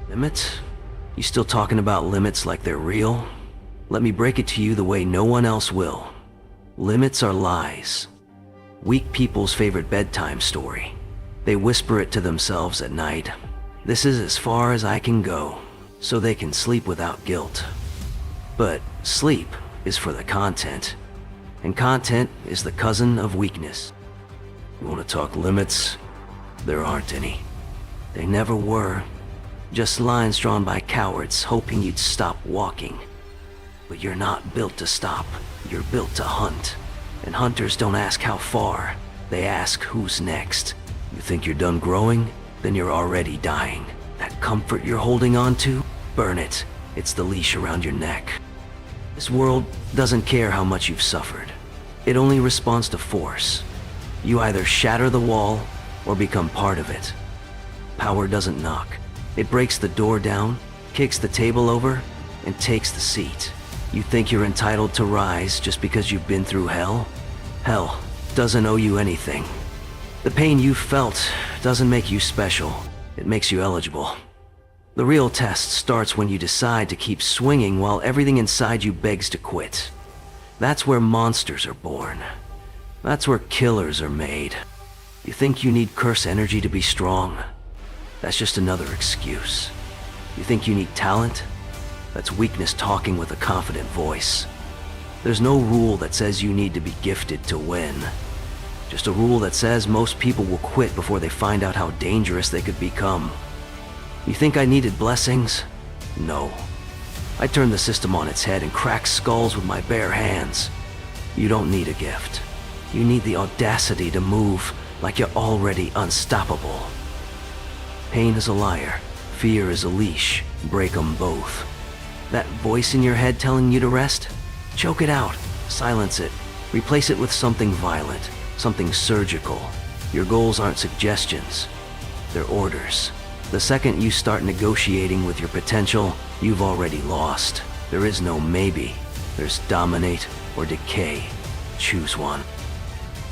Limits? You still talking about limits like they're real? Let me break it to you the way no one else will. Limits are lies. Weak people's favorite bedtime story. They whisper it to themselves at night. This is as far as I can go, so they can sleep without guilt. But sleep is for the content, and content is the cousin of weakness. You want to talk limits? There aren't any. They never were. Just lines drawn by cowards hoping you'd stop walking. But you're not built to stop. You're built to hunt. And hunters don't ask how far. They ask who's next. You think you're done growing? Then you're already dying. That comfort you're holding on to? Burn it. It's the leash around your neck. This world doesn't care how much you've suffered. It only responds to force. You either shatter the wall or become part of it. Power doesn't knock. It breaks the door down, kicks the table over, and takes the seat. You think you're entitled to rise just because you've been through hell? Hell doesn't owe you anything. The pain you've felt doesn't make you special. It makes you eligible. The real test starts when you decide to keep swinging while everything inside you begs to quit. That's where monsters are born. That's where killers are made. You think you need curse energy to be strong? That's just another excuse. You think you need talent? That's weakness talking with a confident voice. There's no rule that says you need to be gifted to win. Just a rule that says most people will quit before they find out how dangerous they could become. You think I needed blessings? No. I turned the system on its head and cracked skulls with my bare hands. You don't need a gift. You need the audacity to move like you're already unstoppable. Pain is a liar. Fear is a leash. Break 'em both. That voice in your head telling you to rest? Choke it out. Silence it. Replace it with something violent. Something surgical. Your goals aren't suggestions. They're orders. The second you start negotiating with your potential, you've already lost. There is no maybe. There's dominate or decay. Choose one.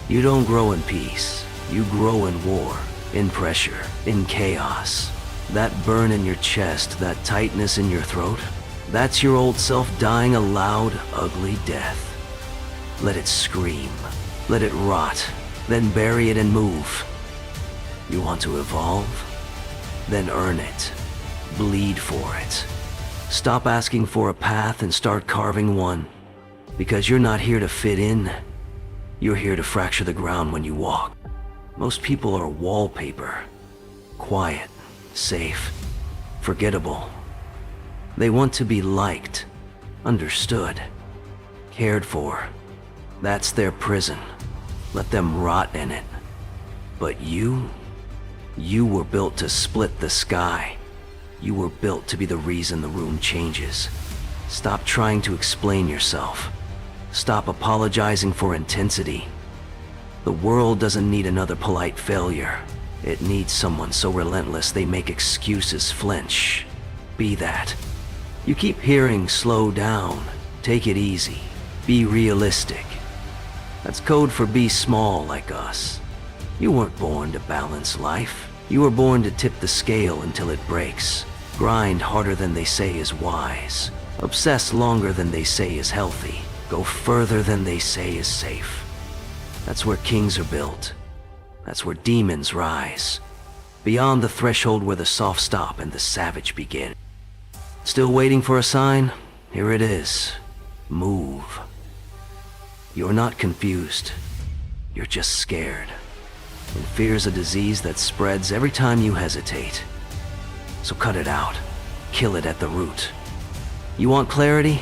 You don't grow in peace. You grow in war, in pressure, in chaos. That burn in your chest, that tightness in your throat, that's your old self dying a loud, ugly death. Let it scream. Let it rot. Then bury it and move. You want to evolve? Then earn it. Bleed for it. Stop asking for a path and start carving one. Because you're not here to fit in. You're here to fracture the ground when you walk. Most people are wallpaper. Quiet, safe, forgettable. They want to be liked, understood, cared for. That's their prison. Let them rot in it. But you were built to split the sky. You were built to be the reason the room changes. Stop trying to explain yourself. Stop apologizing for intensity. The world doesn't need another polite failure. It needs someone so relentless they make excuses flinch. Be that. You keep hearing slow down, take it easy, be realistic. That's code for be small like us. You weren't born to balance life. You were born to tip the scale until it breaks. Grind harder than they say is wise. Obsess longer than they say is healthy. Go further than they say is safe. That's where kings are built. That's where demons rise. Beyond the threshold where the soft stop and the savage begin. Still waiting for a sign? Here it is. Move. You're not confused. You're just scared. And fear's a disease that spreads every time you hesitate. So cut it out. Kill it at the root. You want clarity?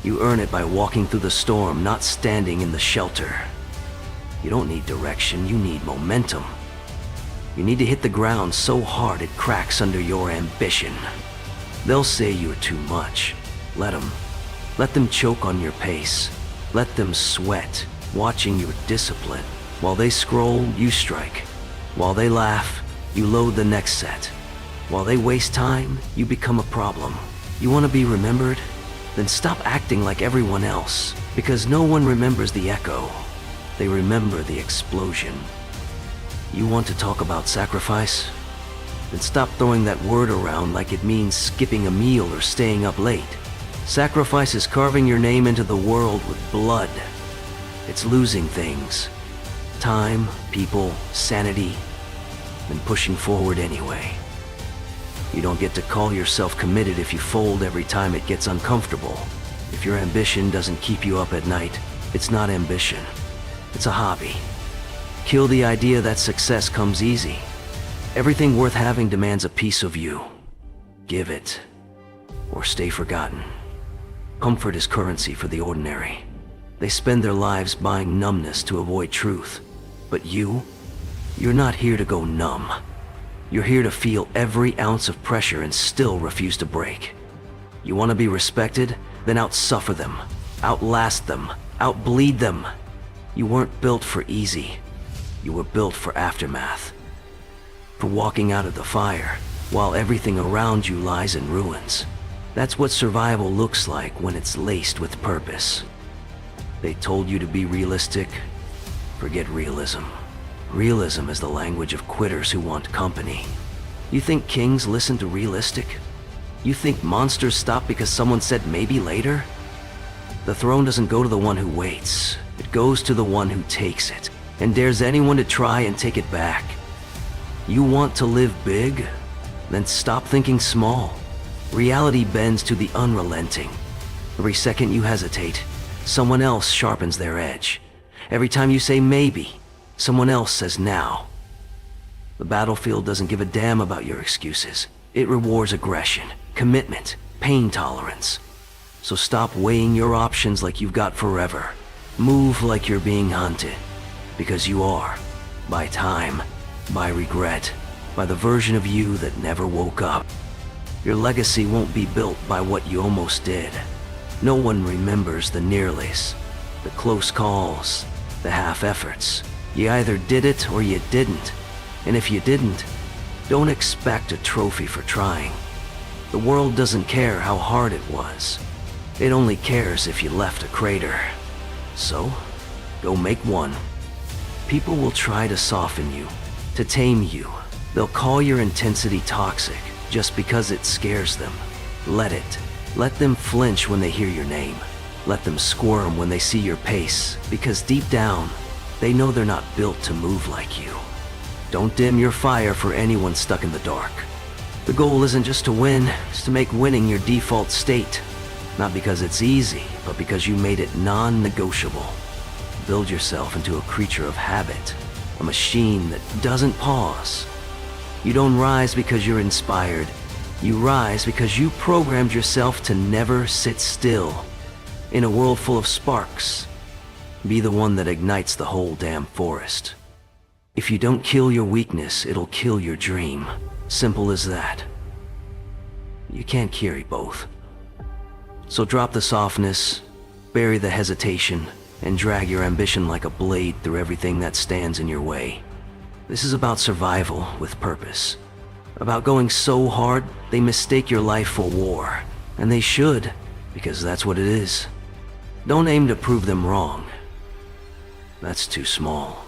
You earn it by walking through the storm, not standing in the shelter. You don't need direction, you need momentum. You need to hit the ground so hard it cracks under your ambition. They'll say you're too much. Let them. Let them choke on your pace. Let them sweat, watching your discipline. While they scroll, you strike. While they laugh, you load the next set. While they waste time, you become a problem. You want to be remembered? Then stop acting like everyone else, because no one remembers the echo. They remember the explosion. You want to talk about sacrifice? then stop throwing that word around like it means skipping a meal or staying up late. Sacrifice is carving your name into the world with blood. It's losing things. Time, people, sanity, then pushing forward anyway. You don't get to call yourself committed if you fold every time it gets uncomfortable. If your ambition doesn't keep you up at night, it's not ambition. It's a hobby. Kill the idea that success comes easy. Everything worth having demands a piece of you. Give it, or stay forgotten. Comfort is currency for the ordinary. They spend their lives buying numbness to avoid truth. But you're not here to go numb. You're here to feel every ounce of pressure and still refuse to break. You want to be respected? Then outsuffer them, outlast them, outbleed them. You weren't built for easy. You were built for aftermath. For walking out of the fire, while everything around you lies in ruins. That's what survival looks like when it's laced with purpose. They told you to be realistic. Forget realism. Realism is the language of quitters who want company. You think kings listen to realistic? You think monsters stop because someone said maybe later? The throne doesn't go to the one who waits. It goes to the one who takes it, and dares anyone to try and take it back. You want to live big? Then stop thinking small. Reality bends to the unrelenting. Every second you hesitate, someone else sharpens their edge. Every time you say maybe, someone else says now. The battlefield doesn't give a damn about your excuses. It rewards aggression, commitment, pain tolerance. So stop weighing your options like you've got forever. Move like you're being hunted. Because you are. By time, by regret, by the version of you that never woke up. Your legacy won't be built by what you almost did. No one remembers the nearlies, the close calls, the half-efforts. You either did it or you didn't. And if you didn't, don't expect a trophy for trying. The world doesn't care how hard it was. It only cares if you left a crater. So, go make one. People will try to soften you, to tame you. They'll call your intensity toxic just because it scares them. Let it. Let them flinch when they hear your name. Let them squirm when they see your pace, because deep down, they know they're not built to move like you. Don't dim your fire for anyone stuck in the dark. The goal isn't just to win, it's to make winning your default state. Not because it's easy, but because you made it non-negotiable. Build yourself into a creature of habit, a machine that doesn't pause. You don't rise because you're inspired. You rise because you programmed yourself to never sit still. In a world full of sparks, be the one that ignites the whole damn forest. If you don't kill your weakness, it'll kill your dream. Simple as that. You can't carry both. So drop the softness, bury the hesitation, and drag your ambition like a blade through everything that stands in your way. This is about survival with purpose. About going so hard, they mistake your life for war. And they should, because that's what it is. Don't aim to prove them wrong. That's too small.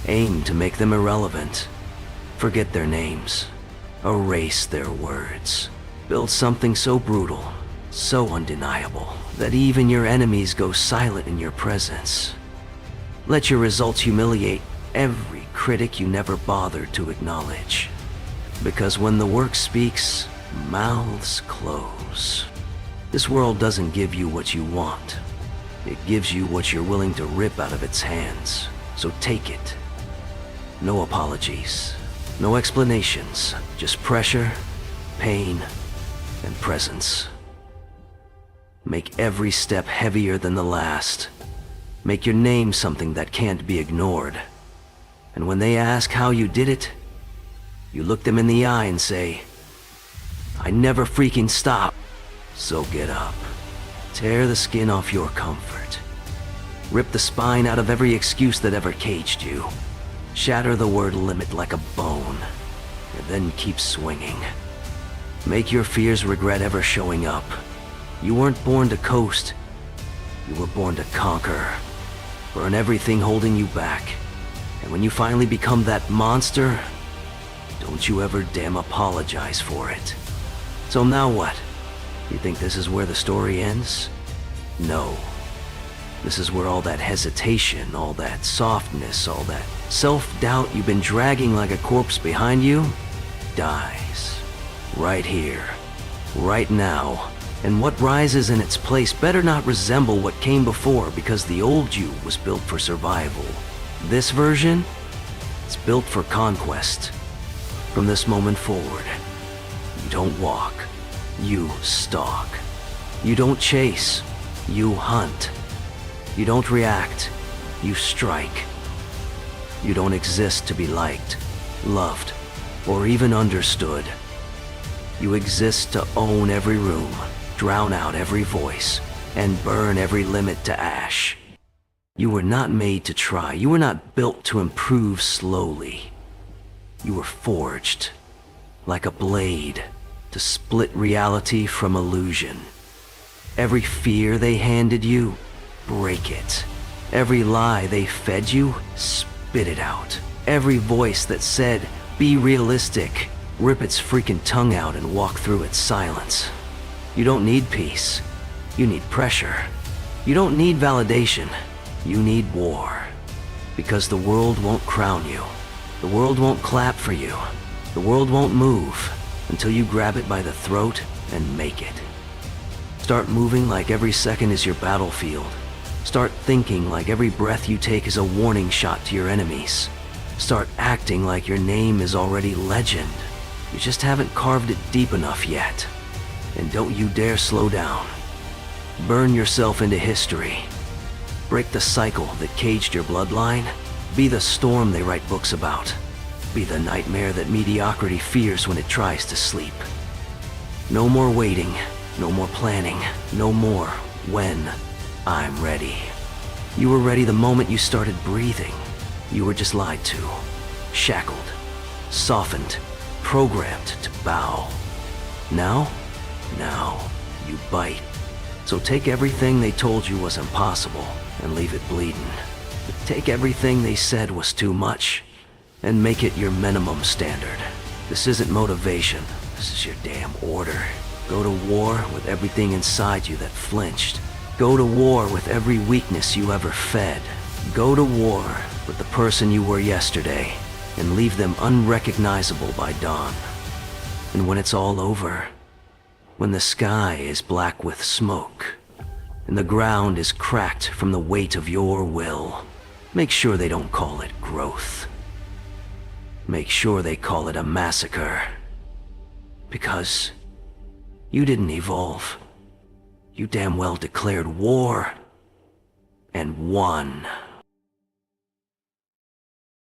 Aim to make them irrelevant. Forget their names. Erase their words. Build something so brutal, so undeniable, that even your enemies go silent in your presence. Let your results humiliate every critic you never bothered to acknowledge. Because when the work speaks, mouths close. This world doesn't give you what you want. It gives you what you're willing to rip out of its hands. So take it. No apologies. No explanations. Just pressure, pain, and presence. Make every step heavier than the last. Make your name something that can't be ignored. And when they ask how you did it, you look them in the eye and say, I never freaking stop. So get up. Tear the skin off your comfort. Rip the spine out of every excuse that ever caged you. Shatter the word limit like a bone, and then keep swinging. Make your fears regret ever showing up. You weren't born to coast. You were born to conquer. Burn everything holding you back. And when you finally become that monster, Don't you ever damn apologize for it. So now what? You think this is where the story ends? No. This is where all that hesitation, all that softness, all that self-doubt you've been dragging like a corpse behind you, dies. Right here. Right now. And what rises in its place better not resemble what came before, because the old you was built for survival. This version, it's built for conquest. From this moment forward, you don't walk, you stalk. You don't chase, you hunt. You don't react, you strike. You don't exist to be liked, loved, or even understood. You exist to own every room, drown out every voice, and burn every limit to ash. You were not made to try. You were not built to improve slowly. You were forged, like a blade, to split reality from illusion. Every fear they handed you, break it. Every lie they fed you, spit it out. Every voice that said, be realistic, rip its freaking tongue out and walk through its silence. You don't need peace. You need pressure. You don't need validation. You need war. Because the world won't crown you. The world won't clap for you. The world won't move until you grab it by the throat and make it. Start moving like every second is your battlefield. Start thinking like every breath you take is a warning shot to your enemies. Start acting like your name is already legend. You just haven't carved it deep enough yet. And don't you dare slow down. Burn yourself into history. Break the cycle that caged your bloodline. Be the storm they write books about. Be the nightmare that mediocrity fears when it tries to sleep. No more waiting, no more planning, no more when I'm ready. You were ready the moment you started breathing. You were just lied to, shackled, softened, programmed to bow. Now you bite. So take everything they told you was impossible and leave it bleeding. Take everything they said was too much and make it your minimum standard. This isn't motivation. This is your damn order. Go to war with everything inside you that flinched. Go to war with every weakness you ever fed. Go to war with the person you were yesterday and leave them unrecognizable by dawn. And when it's all over, when the sky is black with smoke and the ground is cracked from the weight of your will, make sure they don't call it growth. Make sure they call it a massacre. Because you didn't evolve. You damn well declared war and won.